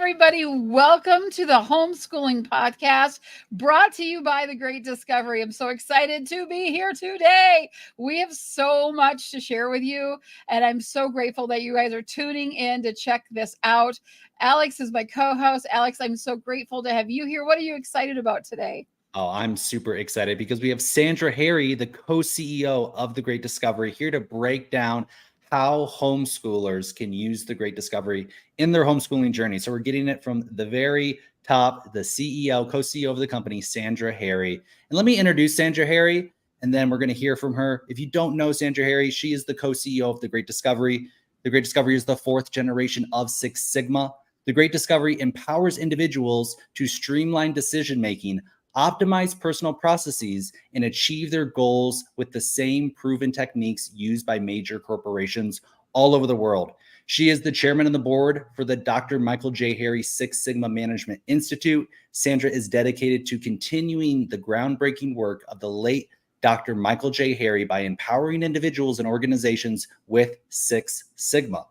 everybody. Welcome to the Homeschooling Podcast, brought to you by the Great Discovery. I'm so excited to be here today. We have so much to share with you, and I'm so grateful that you guys are tuning in to check this out. Alex is my co-host. Alex, I'm so grateful to have you here. What are you excited about today? Oh, I'm super excited because we have Sandra Harry, the co-CEO of the Great Discovery, here to break down how homeschoolers can use the Great Discovery in their homeschooling journey. So we're getting it from the very top, the CEO, co-CEO of the company, Sandra Harry. And let me introduce Sandra Harry, and then we're going to hear from her. If you don't know Sandra Harry, she is the co-CEO of the Great Discovery. The Great Discovery is the fourth generation of Six Sigma. The Great Discovery empowers individuals to streamline decision-making, optimize personal processes, and achieve their goals with the same proven techniques used by major corporations all over the world. She is the chairman of the board for the Dr. Michael J. Harry Six Sigma Management Institute. Sandra is dedicated to continuing the groundbreaking work of the late Dr. Michael J. Harry by empowering individuals and organizations with Six Sigma.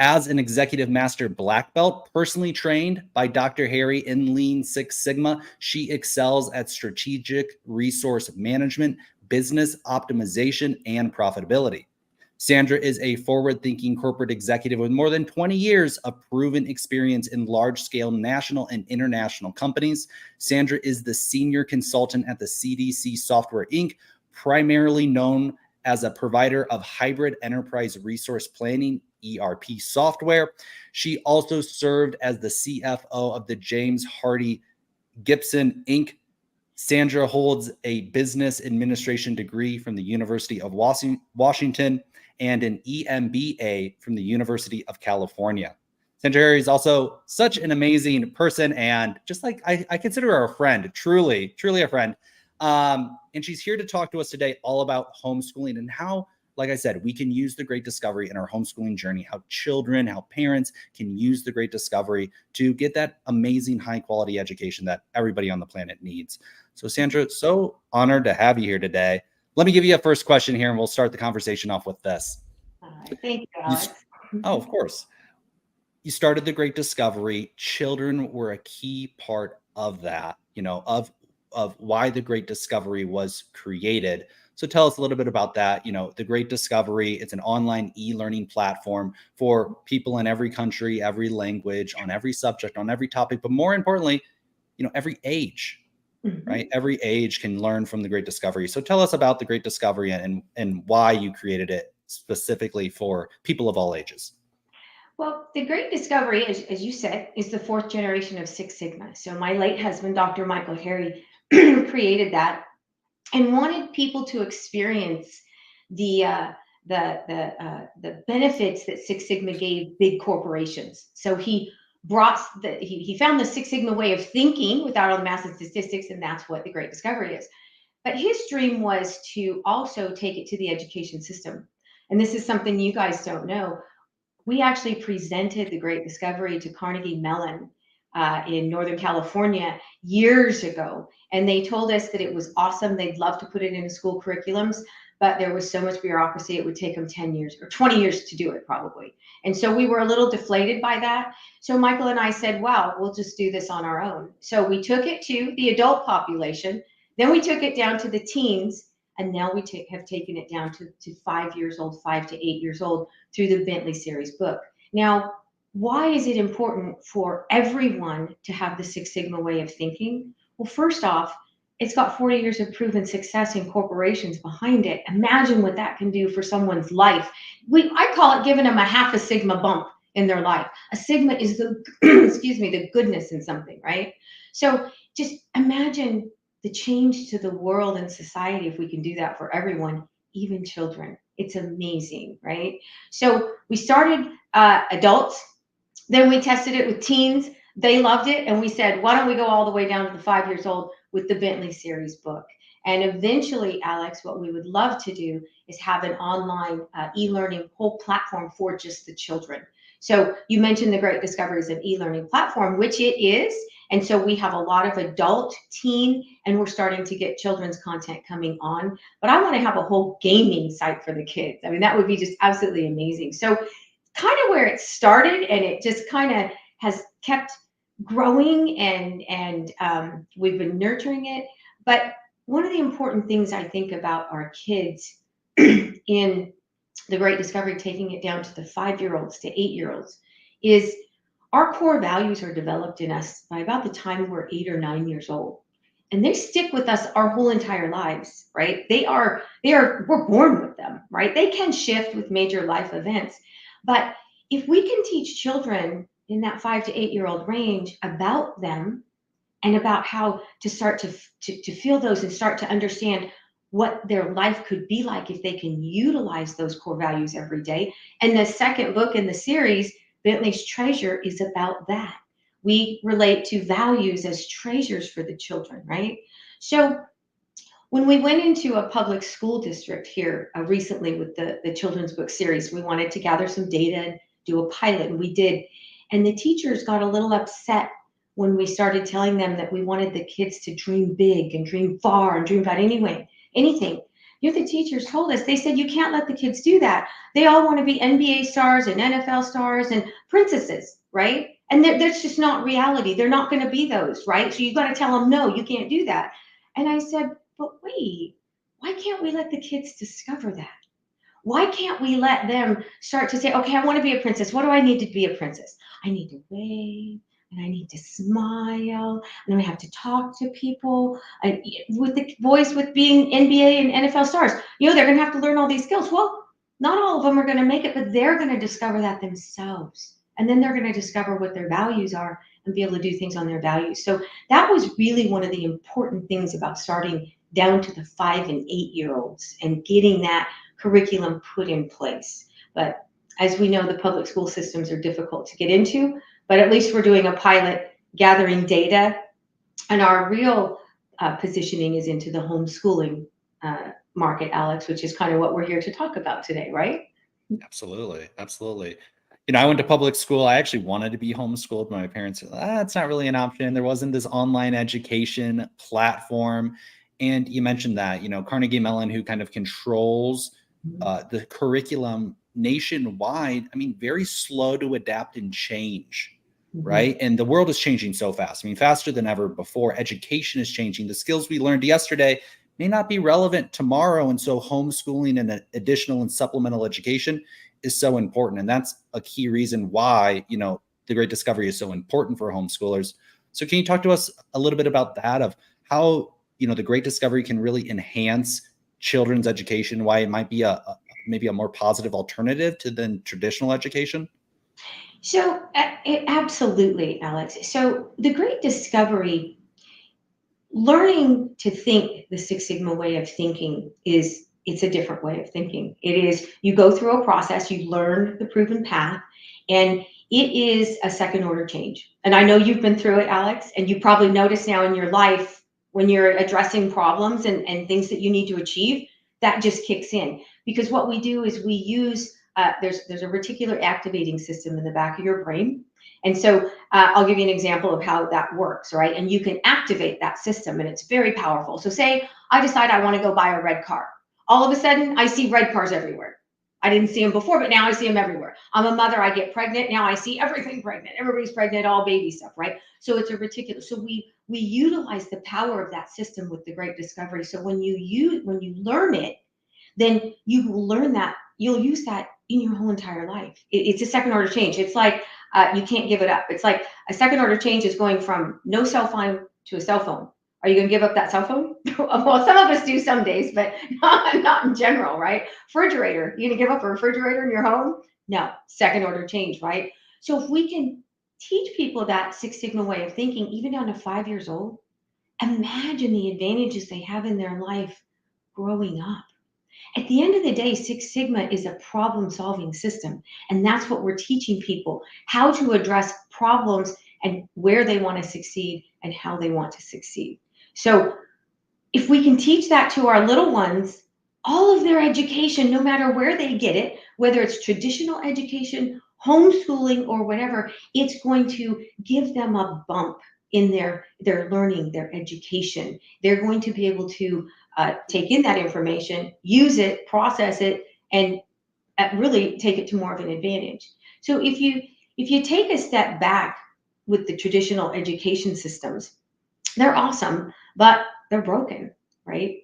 As an executive master black belt, personally trained by Dr. Harry in Lean Six Sigma, she excels at strategic resource management, business optimization, and profitability. Sandra is a forward-thinking corporate executive with more than 20 years of proven experience in large-scale national and international companies. Sandra is the senior consultant at the CDC Software Inc., primarily known as a provider of hybrid enterprise resource planning ERP software. She also served as the CFO of the James Hardy Gibson Inc. Sandra holds a business administration degree from the University of Washington and an EMBA from the University of California. Sandra Harry is also such an amazing person, and just like I consider her a friend, truly a friend. And she's here to talk to us today all about homeschooling and how, like I said, we can use the Great Discovery in our homeschooling journey, how children, how parents can use the Great Discovery to get that amazing high quality education that everybody on the planet needs. So Sandra, so honored to have you here today. Let me give you a first question here and we'll start the conversation off with this. All right. Thank you, Alex. Of course. You started the Great Discovery. Children were a key part of that, of why the Great Discovery was created. So tell us a little bit about that. The Great Discovery, it's an online e-learning platform for people in every country, every language, on every subject, on every topic, but more importantly, every age, right? Every age can learn from the Great Discovery. So tell us about the Great Discovery and why you created it specifically for people of all ages. Well, the Great Discovery, as you said, is the fourth generation of Six Sigma. So my late husband, Dr. Michael Harry, created that and wanted people to experience the benefits that Six Sigma gave big corporations. So he found the Six Sigma way of thinking without all the massive statistics, and that's what the Great Discovery is. But his dream was to also take it to the education system. And this is something you guys don't know. We actually presented the Great Discovery to Carnegie Mellon in Northern California years ago. And they told us that it was awesome. They'd love to put it into school curriculums, but there was so much bureaucracy, it would take them 10 years or 20 years to do it probably. And so we were a little deflated by that. So Michael and I said, wow, we'll just do this on our own. So we took it to the adult population, then we took it down to the teens, and now we have taken it down to 5 years old, 5 to 8 years old through the Bentley series book. Now, why is it important for everyone to have the Six Sigma way of thinking? Well, first off, it's got 40 years of proven success in corporations behind it. Imagine what that can do for someone's life. I call it giving them a half a Sigma bump in their life. A Sigma is the goodness in something, right? So just imagine the change to the world and society if we can do that for everyone, even children. It's amazing, right? So we started adults, then we tested it with teens. They loved it, and we said, why don't we go all the way down to the 5 years old with the Bentley series book? And eventually, Alex, what we would love to do is have an online e-learning whole platform for just the children. So you mentioned the Great Discovery is an e-learning platform, which it is. And so we have a lot of adult, teen, and we're starting to get children's content coming on. But I want to have a whole gaming site for the kids. I mean, that would be just absolutely amazing. So kind of where it started, and it just kind of has kept growing, and we've been nurturing it. But one of the important things I think about our kids in the Great Discovery, taking it down to the 5-year-olds to 8-year-olds, is our core values are developed in us by about the time we're 8 or 9 years old. And they stick with us our whole entire lives, right? We're born with them, right? They can shift with major life events. But if we can teach children in that 5 to 8-year-old range about them and about how to start to feel those and start to understand what their life could be like if they can utilize those core values every day. And the second book in the series, Bentley's Treasure, is about that. We relate to values as treasures for the children, right? So when we went into a public school district here recently with the children's book series, we wanted to gather some data and do a pilot, and we did. And the teachers got a little upset when we started telling them that we wanted the kids to dream big and dream far and dream about anything. You know, the teachers told us, they said, you can't let the kids do that. They all want to be NBA stars and NFL stars and princesses, right? And that's just not reality. They're not going to be those, right? So you've got to tell them, no, you can't do that. And I said, but wait, why can't we let the kids discover that? Why can't we let them start to say, okay, I want to be a princess. What do I need to be a princess? I need to wave, and I need to smile, and I have to talk to people. And with the voice, with being NBA and NFL stars, you know, they're going to have to learn all these skills. Well, not all of them are going to make it, but they're going to discover that themselves. And then they're going to discover what their values are and be able to do things on their values. So that was really one of the important things about starting down to the 5 and 8-year-olds and getting that curriculum put in place. But as we know, the public school systems are difficult to get into, but at least we're doing a pilot, gathering data, and our real positioning is into the homeschooling market, Alex, which is kind of what we're here to talk about today, right? Absolutely. Absolutely. You know, I went to public school. I actually wanted to be homeschooled, but my parents said, it's not really an option. There wasn't this online education platform. And you mentioned that, you know, Carnegie Mellon, who kind of controls the curriculum nationwide, I mean, very slow to adapt and change, right? And the world is changing so fast. I mean, faster than ever before. Education is changing. The skills we learned yesterday may not be relevant tomorrow. And so homeschooling and additional and supplemental education is so important. And that's a key reason why, you know, the Great Discovery is so important for homeschoolers. So can you talk to us a little bit about that, of how, you know, the Great Discovery can really enhance children's education, why it might be maybe a more positive alternative to than traditional education? So absolutely, Alex. So the Great Discovery, learning to think the Six Sigma way of thinking it's a different way of thinking. It is, you go through a process, you learn the proven path, and it is a second order change. And I know you've been through it, Alex, and you probably notice now in your life when you're addressing problems and things that you need to achieve, that just kicks in. Because what we do is we use, there's a reticular activating system in the back of your brain. And so I'll give you an example of how that works, right? And you can activate that system, and it's very powerful. So say I decide I want to go buy a red car. All of a sudden, I see red cars everywhere. I didn't see them before, but now I see them everywhere. I'm a mother, I get pregnant. Now I see everything pregnant. Everybody's pregnant, all baby stuff, right? So it's a reticular. So we utilize the power of that system with the Great Discovery. So when you learn it, then you will learn that, you'll use that in your whole entire life. It's a second order change. It's like, you can't give it up. It's like a second order change is going from no cell phone to a cell phone. Are you going to give up that cell phone? Well, some of us do some days, but not in general, right? Refrigerator, you going to give up a refrigerator in your home? No, second order change, right? So if we can teach people that Six Sigma way of thinking, even down to 5 years old, imagine the advantages they have in their life growing up. At the end of the day, Six Sigma is a problem-solving system, and that's what we're teaching people, how to address problems and where they want to succeed and how they want to succeed. So if we can teach that to our little ones, all of their education, no matter where they get it, whether it's traditional education, homeschooling, or whatever, it's going to give them a bump in their learning, their education. They're going to be able to take in that information, use it, process it, and really take it to more of an advantage. So if you take a step back with the traditional education systems. They're awesome, but they're broken, right?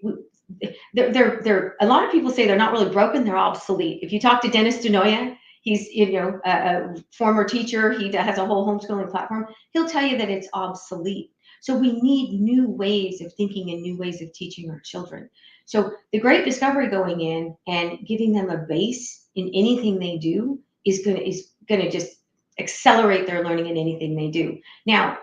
They're a lot of people say they're not really broken, they're obsolete. If you talk to Dennis Denoya, he's a former teacher, he has a whole homeschooling platform, he'll tell you that it's obsolete. So we need new ways of thinking and new ways of teaching our children. So the Great Discovery going in and giving them a base in anything they do is gonna just accelerate their learning in anything they do. Now,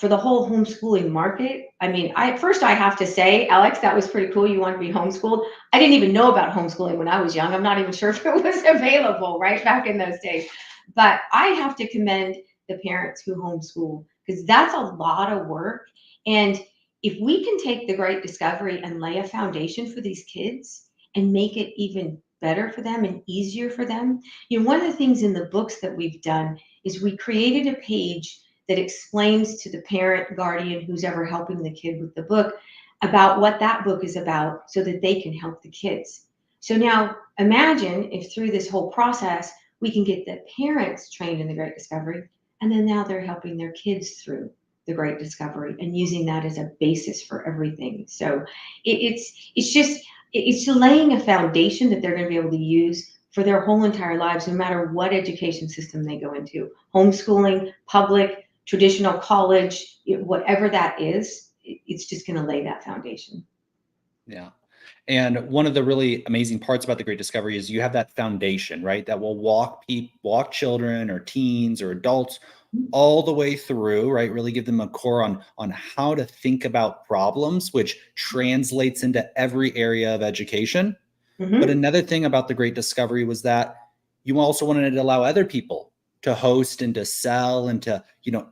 for the whole homeschooling market, I mean, first I have to say, Alex, that was pretty cool. You want to be homeschooled. I didn't even know about homeschooling when I was young. I'm not even sure if it was available right back in those days. But I have to commend the parents who homeschool, because that's a lot of work. And if we can take the Great Discovery and lay a foundation for these kids and make it even better for them and easier for them. One of the things in the books that we've done is we created a page that explains to the parent, guardian, who's ever helping the kid with the book, about what that book is about so that they can help the kids. So now imagine if through this whole process, we can get the parents trained in the Great Discovery, and then now they're helping their kids through the Great Discovery and using that as a basis for everything. So it's laying a foundation that they're going to be able to use for their whole entire lives, no matter what education system they go into, homeschooling, public, traditional college, whatever that is, it's just going to lay that foundation. Yeah. And one of the really amazing parts about the Great Discovery is you have that foundation, right? That will walk children or teens or adults all the way through, right? Really give them a core on how to think about problems, which translates into every area of education. Mm-hmm. But another thing about the Great Discovery was that you also wanted to allow other people to host and to sell and to,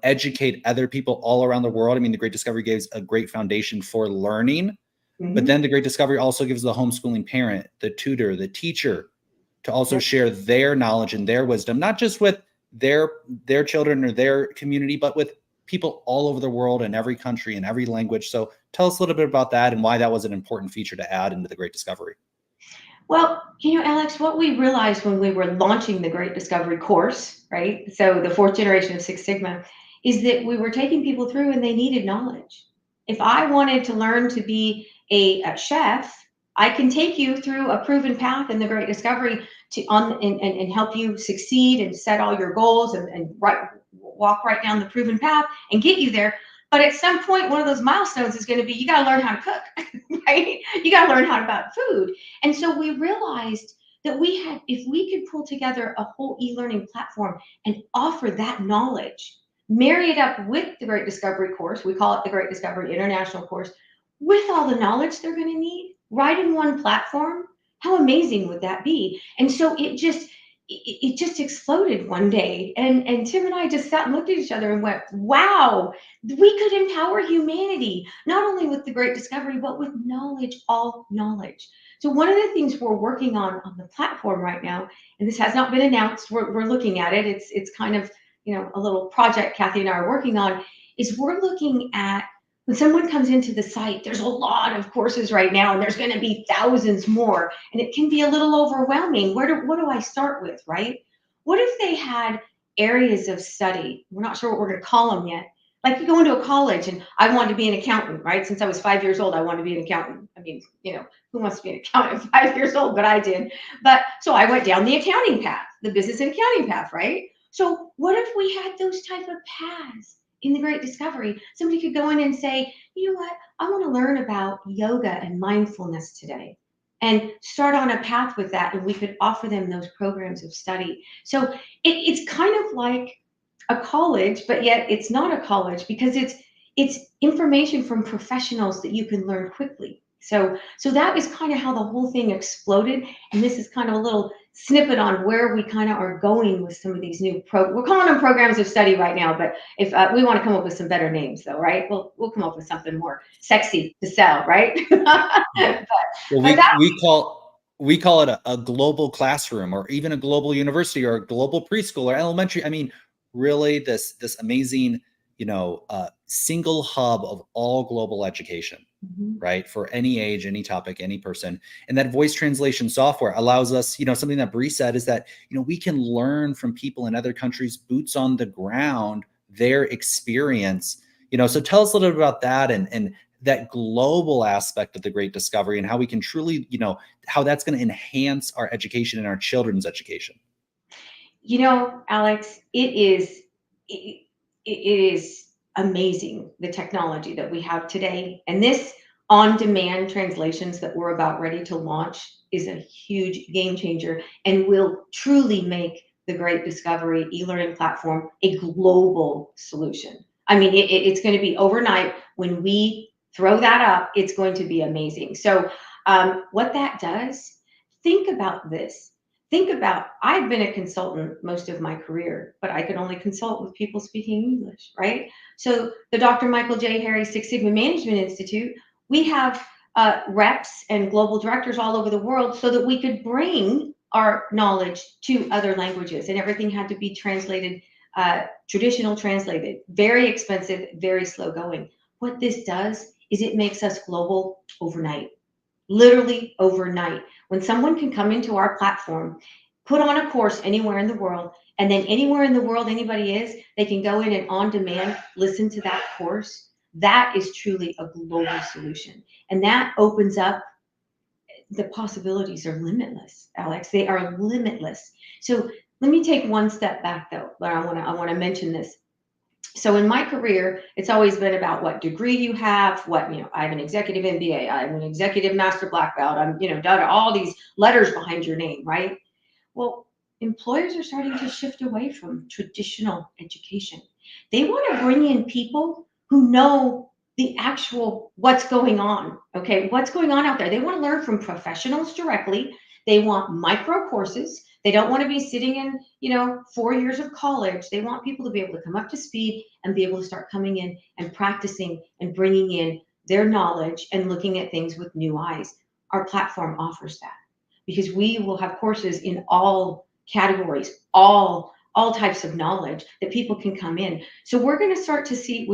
educate other people all around the world. I mean, the Great Discovery gives a great foundation for learning, mm-hmm. but then the Great Discovery also gives the homeschooling parent, the tutor, the teacher to also share their knowledge and their wisdom, not just with their children or their community, but with people all over the world in every country and every language. So tell us a little bit about that and why that was an important feature to add into the Great Discovery. Well, Alex, what we realized when we were launching the Great Discovery course, right? So the fourth generation of Six Sigma, is that we were taking people through and they needed knowledge. If I wanted to learn to be a chef, I can take you through a proven path in the Great Discovery and help you succeed and set all your goals and walk right down the proven path and get you there. But at some point, one of those milestones is going to be, you got to learn how to cook, right? You got to learn how about food. And so we realized that if we could pull together a whole e-learning platform and offer that knowledge, marry it up with the Great Discovery course, we call it the Great Discovery International course, with all the knowledge they're going to need, right in one platform, how amazing would that be? And so it just exploded one day. And Tim and I just sat and looked at each other and went, wow, we could empower humanity, not only with the Great Discovery, but with knowledge, all knowledge. So one of the things we're working on the platform right now, and this has not been announced, we're looking at it. It's kind of, a little project Kathy and I are working on, is we're looking at when someone comes into the site, there's a lot of courses right now, and there's going to be thousands more, and it can be a little overwhelming. What do I start with, right? What if they had areas of study? We're not sure what we're going to call them yet. Like you go into a college, and I wanted to be an accountant, right? Since I was 5 years old, I wanted to be an accountant. I mean, who wants to be an accountant at 5 years old? But I did. But so I went down the accounting path, the business and accounting path, right? So what if we had those type of paths? In the Great Discovery, somebody could go in and say, you know what, I want to learn about yoga and mindfulness today, and start on a path with that, and we could offer them those programs of study. So it's kind of like a college, but yet it's not a college, because it's information from professionals that you can learn quickly. So that was kind of how the whole thing exploded, and this is kind of a little snippet on where we kind of are going with some of these new we're calling them programs of study right now, but if we want to come up with some better names though, right? We'll come up with something more sexy to sell, right? We call it a global classroom, or even a global university, or a global preschool or elementary. I mean, really this amazing, single hub of all global education. Mm-hmm. Right? For any age, any topic, any person. And that voice translation software allows us, something that Bree said is that, we can learn from people in other countries, boots on the ground, their experience. So tell us a little bit about that and that global aspect of the Great Discovery and how we can truly, how that's going to enhance our education and our children's education. Alex, it is amazing, the technology that we have today. And this on-demand translations that we're about ready to launch is a huge game changer and will truly make the Great Discovery e-learning platform a global solution. I mean, it's going to be overnight. When we throw that up, it's going to be amazing. So what that does, think about this. Think about, I've been a consultant most of my career, but I could only consult with people speaking English, right? So the Dr. Michael J. Harry Six Sigma Management Institute, we have reps and global directors all over the world so that we could bring our knowledge to other languages, and everything had to be translated, traditional translated, very expensive, very slow going. What this does is it makes us global overnight. Literally overnight. When someone can come into our platform, put on a course anywhere in the world, and then anywhere in the world anybody is, they can go in and on demand listen to that course. That is truly a global solution. And that opens up, the possibilities are limitless, Alex. They are limitless. So let me take one step back though, but I want to mention this. So in my career, it's always been about what degree you have, I have an executive MBA, I have an executive master black belt, I'm, done all these letters behind your name, right? Well, employers are starting to shift away from traditional education. They want to bring in people who know the actual what's going on, okay? What's going on out there. They want to learn from professionals directly. They want micro courses. They don't want to be sitting in, 4 years of college. They want people to be able to come up to speed and be able to start coming in and practicing and bringing in their knowledge and looking at things with new eyes. Our platform offers that because we will have courses in all categories, all types of knowledge that people can come in. So we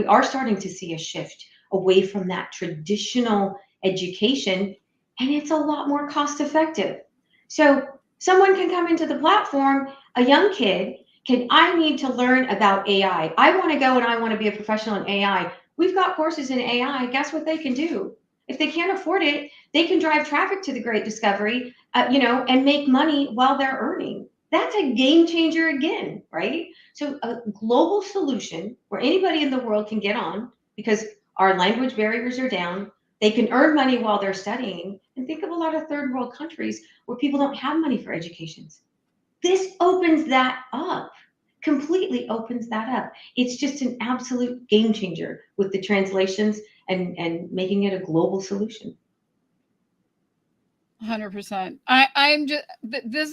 are starting to see a shift away from that traditional education, and it's a lot more cost effective. So someone can come into the platform, a young kid I need to learn about AI. I want to go and I want to be a professional in AI. We've got courses in AI. Guess what they can do? If they can't afford it, they can drive traffic to the Great Discovery, and make money while they're earning. That's a game changer again, right? So a global solution where anybody in the world can get on because our language barriers are down. They can earn money while they're studying. And think of a lot of third world countries where people don't have money for educations. This opens that up, completely opens that up. It's just an absolute game changer with the translations and making it a global solution. 100%. I'm just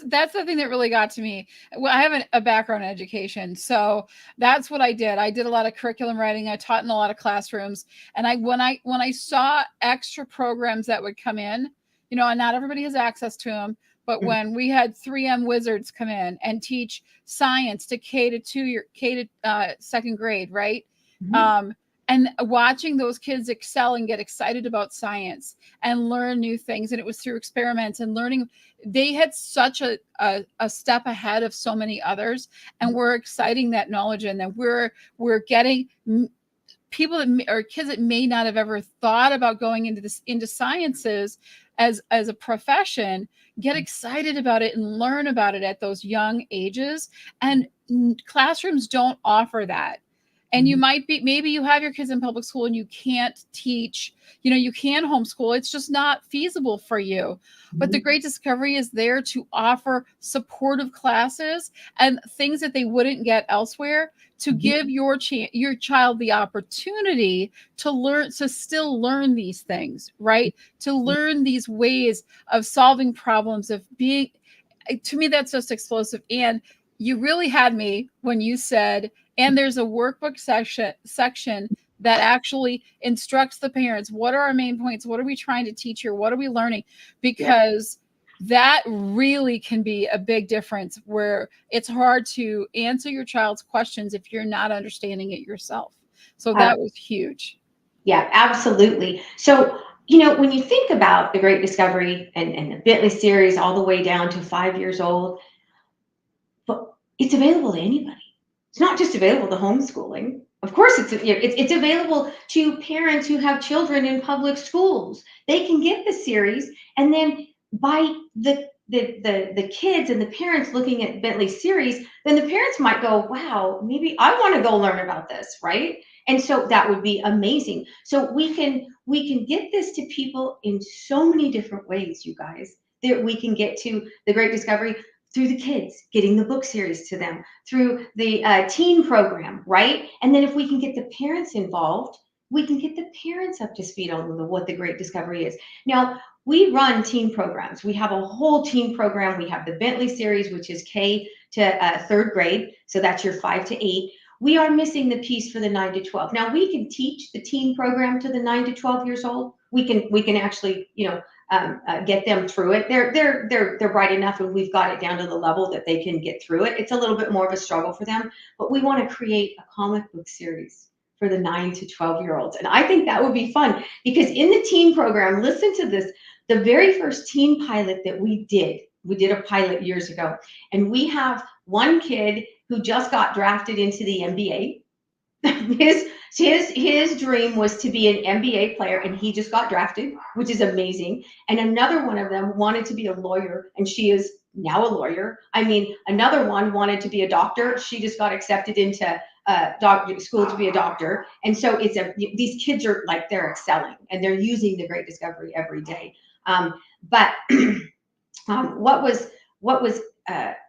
that's the thing that really got to me. Well, I have a background in education, so that's what I did. I did a lot of curriculum writing. I taught in a lot of classrooms, and when I saw extra programs that would come in, and not everybody has access to them, but when we had 3M wizards come in and teach science to K to second grade, right? Mm-hmm. And watching those kids excel and get excited about science and learn new things. And it was through experiments and learning. They had such a step ahead of so many others. And we're exciting that knowledge in them. We're getting people or kids that may not have ever thought about going into sciences as a profession, get excited about it and learn about it at those young ages. And classrooms don't offer that. And you maybe you have your kids in public school and you can't teach, you can homeschool. It's just not feasible for you. But the Great Discovery is there to offer supportive classes and things that they wouldn't get elsewhere to give your child the opportunity to still learn these things, right? To learn these ways of solving problems, of being, to me, that's just explosive. And you really had me when you said, and there's a workbook section that actually instructs the parents. What are our main points? What are we trying to teach here? What are we learning? Because that really can be a big difference where it's hard to answer your child's questions if you're not understanding it yourself. So that was huge. Yeah, absolutely. So, when you think about the Great Discovery and the Bentley series all the way down to 5 years old, but it's available to anybody. It's not just available to homeschooling. Of course, it's available to parents who have children in public schools. They can get the series, and then by the kids and the parents looking at Bentley's series, then the parents might go, wow, maybe I want to go learn about this, right? And so that would be amazing. So we can get this to people in so many different ways, you guys. That we can get to the Great Discovery through the kids, getting the book series to them, through the teen program, right? And then if we can get the parents involved, we can get the parents up to speed on what the Great Discovery is. Now, we run teen programs. We have a whole teen program. We have the Bentley series, which is K to third grade. So that's your 5 to 8. We are missing the piece for the 9 to 12. Now, we can teach the teen program to the 9 to 12 years old. We can actually, get them through it. They're bright enough, and we've got it down to the level that they can get through it. It's a little bit more of a struggle for them, but we want to create a comic book series for the 9 to 12-year-olds. And I think that would be fun, because in the teen program, listen to this, the very first teen pilot that we did a pilot years ago, and we have one kid who just got drafted into the NBA. His dream was to be an NBA player, and he just got drafted, which is amazing. And another one of them wanted to be a lawyer, and she is now a lawyer. I mean, another one wanted to be a doctor. She just got accepted into school to be a doctor. And so these kids are like, they're excelling, and they're using the Great Discovery every day. But what was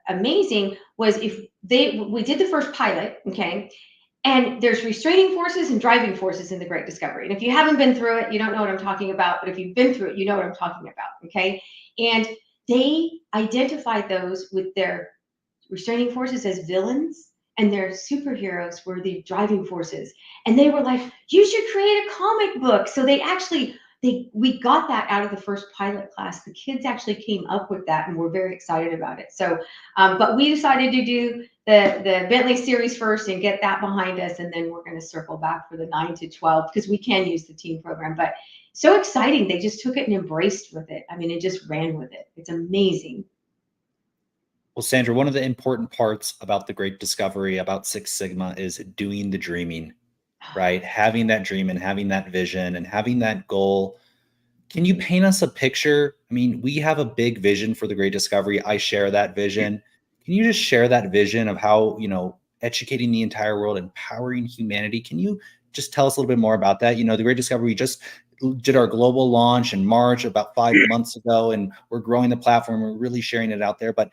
amazing was we did the first pilot, okay? And there's restraining forces and driving forces in the Great Discovery. And if you haven't been through it, you don't know what I'm talking about. But if you've been through it, you know what I'm talking about, okay? And they identified those with their restraining forces as villains, and their superheroes were the driving forces. And they were like, you should create a comic book. So we got that out of the first pilot class. The kids actually came up with that, and we're very excited about it. So, but we decided to do the Bentley series first and get that behind us, and then we're going to circle back for the 9 to 12, because we can use the teen program. But so exciting, they just took it and embraced with it. I mean, it just ran with it. It's amazing. Well, Sandra, one of the important parts about the Great Discovery, about Six Sigma, is doing the dreaming, right? Having that dream and having that vision and having that goal. Can you paint us a picture? I mean, we have a big vision for the Great Discovery. I share that vision. Can you just share that vision of how, educating the entire world, empowering humanity? Can you just tell us a little bit more about that? The Great Discovery, we just did our global launch in March about 5 months ago, and we're growing the platform. We're really sharing it out there. But,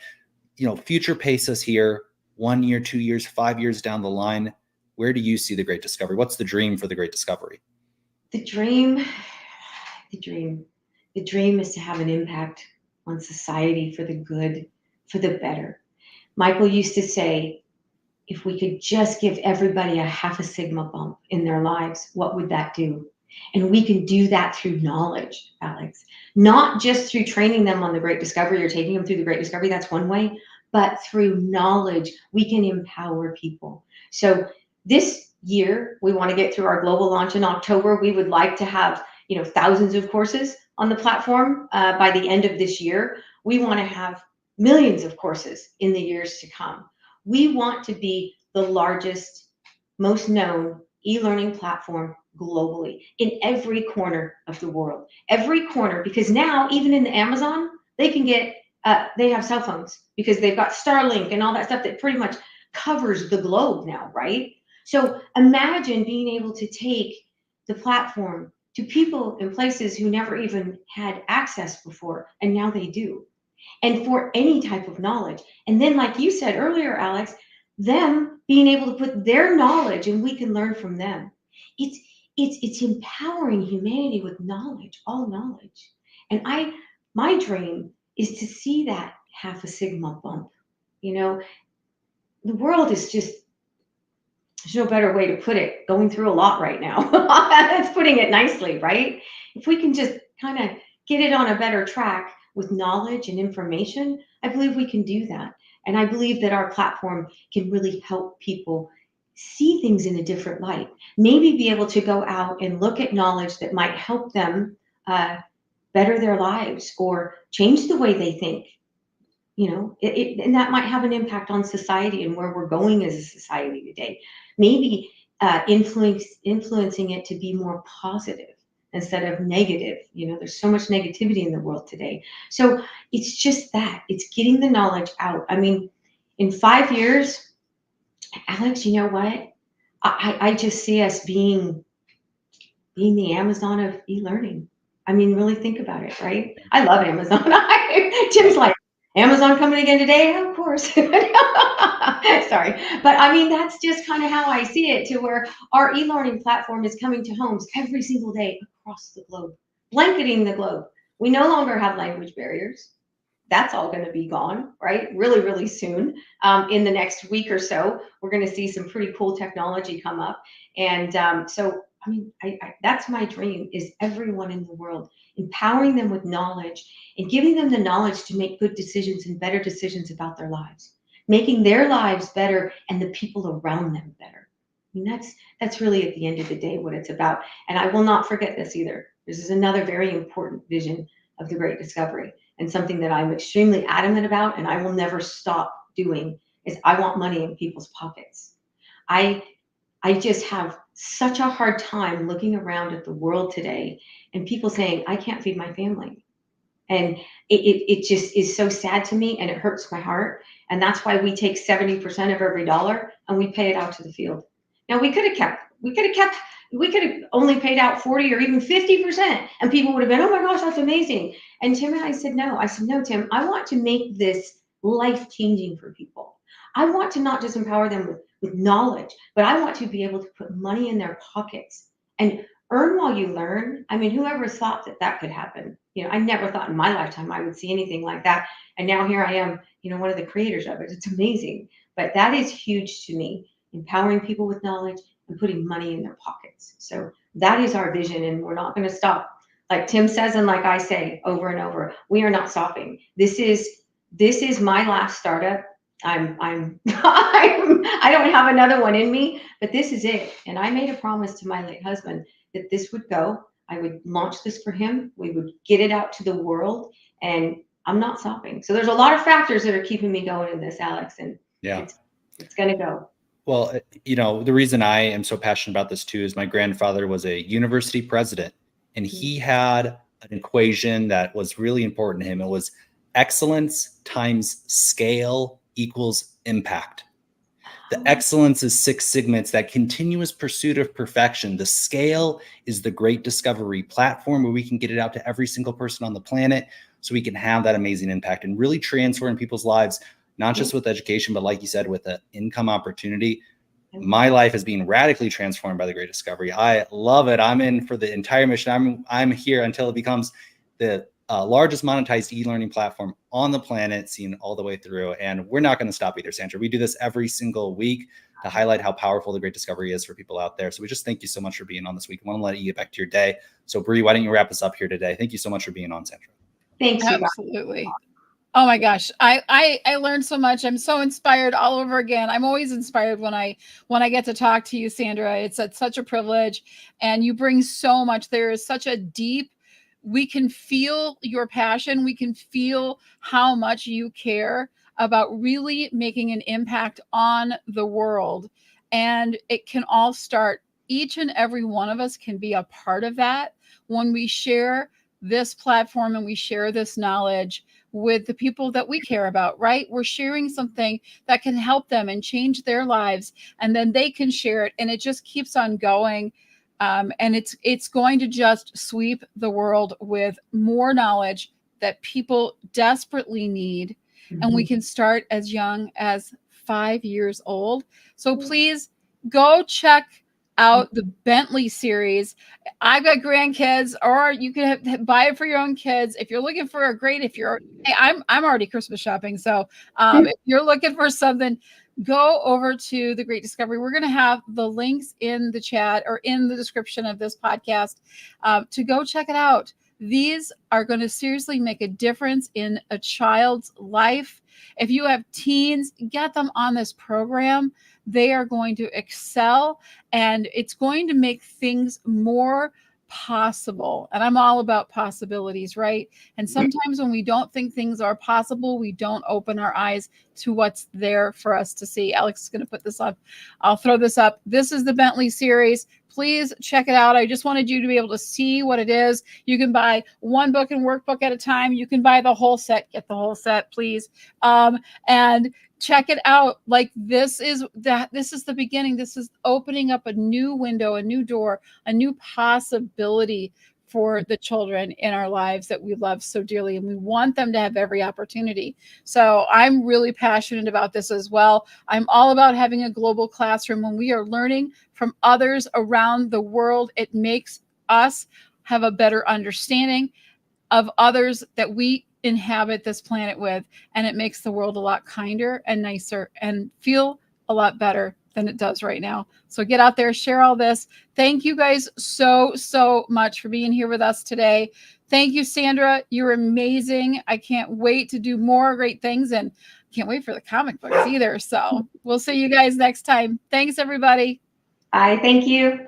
future pace us here, 1 year, 2 years, 5 years down the line. Where do you see the Great Discovery? What's the dream for the Great Discovery? The dream is to have an impact on society for the good, for the better. Michael used to say, if we could just give everybody a half a sigma bump in their lives, what would that do? And we can do that through knowledge, Alex, not just through training them on the Great Discovery or taking them through the Great Discovery. That's one way, but through knowledge, we can empower people. So this year, we want to get through our global launch in October. We would like to have, thousands of courses on the platform by the end of this year. We want to have millions of courses in the years to come. We want to be the largest, most known e-learning platform globally in every corner of the world. Every corner, because now even in the Amazon, they can get, they have cell phones because they've got Starlink and all that stuff that pretty much covers the globe now, right? So imagine being able to take the platform to people in places who never even had access before, and now they do. And for any type of knowledge. And then, like you said earlier, Alex, them being able to put their knowledge, and we can learn from them. It's empowering humanity with knowledge, all knowledge. And my dream is to see that half a sigma bump. The world is just, there's no better way to put it, going through a lot right now. That's putting it nicely, right? If we can just kind of get it on a better track with knowledge and information, I believe we can do that. And I believe that our platform can really help people see things in a different light. Maybe be able to go out and look at knowledge that might help them better their lives or change the way they think. and that might have an impact on society and where we're going as a society today. Maybe influencing it to be more positive instead of negative. There's so much negativity in the world today. So it's just that it's getting the knowledge out. I mean, in 5 years, Alex, you know what? I just see us being the Amazon of e-learning. I mean, really think about it, right? I love Amazon. Tim's like, Amazon coming again today? Of course. Sorry. But I mean, that's just kind of how I see it, to where our e-learning platform is coming to homes every single day across the globe, blanketing the globe. We no longer have language barriers. That's all going to be gone, right? Really, really soon. In the next week or so, we're going to see some pretty cool technology come up. And so, I mean, that's my dream, is everyone in the world, empowering them with knowledge and giving them the knowledge to make good decisions and better decisions about their lives, making their lives better and the people around them better. I mean, that's really at the end of the day what it's about. And I will not forget this either. This is another very important vision of the Great Discovery, and something that I'm extremely adamant about, and I will never stop doing, is I want money in people's pockets. I just have such a hard time looking around at the world today and people saying, I can't feed my family. And it just is so sad to me, and it hurts my heart. And that's why we take 70% of every dollar and we pay it out to the field. Now we could have only paid out 40 or even 50%, and people would have been, oh my gosh, that's amazing. And Tim and I said, no. I said, no, Tim, I want to make this life-changing for people. I want to not just empower them with knowledge, but I want to be able to put money in their pockets and earn while you learn. I mean, whoever thought that could happen? I never thought in my lifetime I would see anything like that. And now here I am, one of the creators of it. It's amazing. But that is huge to me, empowering people with knowledge and putting money in their pockets. So that is our vision, and we're not going to stop. Like Tim says, and like I say over and over, we are not stopping. This is my last startup. I don't have another one in me, but this is it. And I made a promise to my late husband that this would go. I would launch this for him. We would get it out to the world, and I'm not stopping. So there's a lot of factors that are keeping me going in this, Alex, and Yeah, it's going to go. Well, the reason I am so passionate about this too is my grandfather was a university president, and he had an equation that was really important to him. It was excellence times scale equals impact. The excellence is Six Sigma. It's that continuous pursuit of perfection. The scale is the Great Discovery platform, where we can get it out to every single person on the planet so we can have that amazing impact and really transform people's lives, not just with education, but like you said, with the income opportunity. My life is being radically transformed by the Great Discovery. I love it. I'm in for the entire mission. I'm here until it becomes the largest monetized e-learning platform on the planet, seen all the way through. And we're not going to stop either, Sandra. We do this every single week to highlight how powerful the Great Discovery is for people out there. So we just thank you so much for being on this week. I want to let you get back to your day. So Bree, why don't you wrap us up here today? Thank you so much for being on, Sandra. Thanks. Absolutely. Oh my gosh. I learned so much. I'm so inspired all over again. I'm always inspired when I get to talk to you, Sandra. It's such a privilege, and you bring so much. There is such a deep, we can feel your passion. We can feel how much you care about really making an impact on the world. And it can all start, each and every one of us can be a part of that when we share this platform and we share this knowledge with the people that we care about, right? We're sharing something that can help them and change their lives, and then they can share it, and it just keeps on going. And it's going to just sweep the world with more knowledge that people desperately need. Mm-hmm. And we can start as young as 5 years old. So please go check out the Bentley series. I've got grandkids, or you can buy it for your own kids. If you're looking for I'm already Christmas shopping. So if you're looking for something, go over to the Great Discovery. We're going to have the links in the chat or in the description of this podcast to go check it out. These are going to seriously make a difference in a child's life. If you have teens, get them on this program. They are going to excel, and it's going to make things more possible. And I'm all about possibilities, right? And sometimes when we don't think things are possible, we don't open our eyes to what's there for us to see. Alex is going to put this up. I'll throw this up. This is the Bentley series. Please check it out. I just wanted you to be able to see what it is. You can buy one book and workbook at a time. You can buy the whole set. Get the whole set, please. And check it out. Like this is the beginning. This is opening up a new window, a new door, a new possibility for the children in our lives that we love so dearly. And we want them to have every opportunity. So I'm really passionate about this as well. I'm all about having a global classroom. When we are learning from others around the world, it makes us have a better understanding of others that we inhabit this planet with, and it makes the world a lot kinder and nicer and feel a lot better than it does right now. So get out there, share all this. Thank you guys so much for being here with us today. Thank you, Sandra. You're amazing. I can't wait to do more great things, and can't wait for the comic books either. So we'll see you guys next time. Thanks, everybody. Bye. Thank you.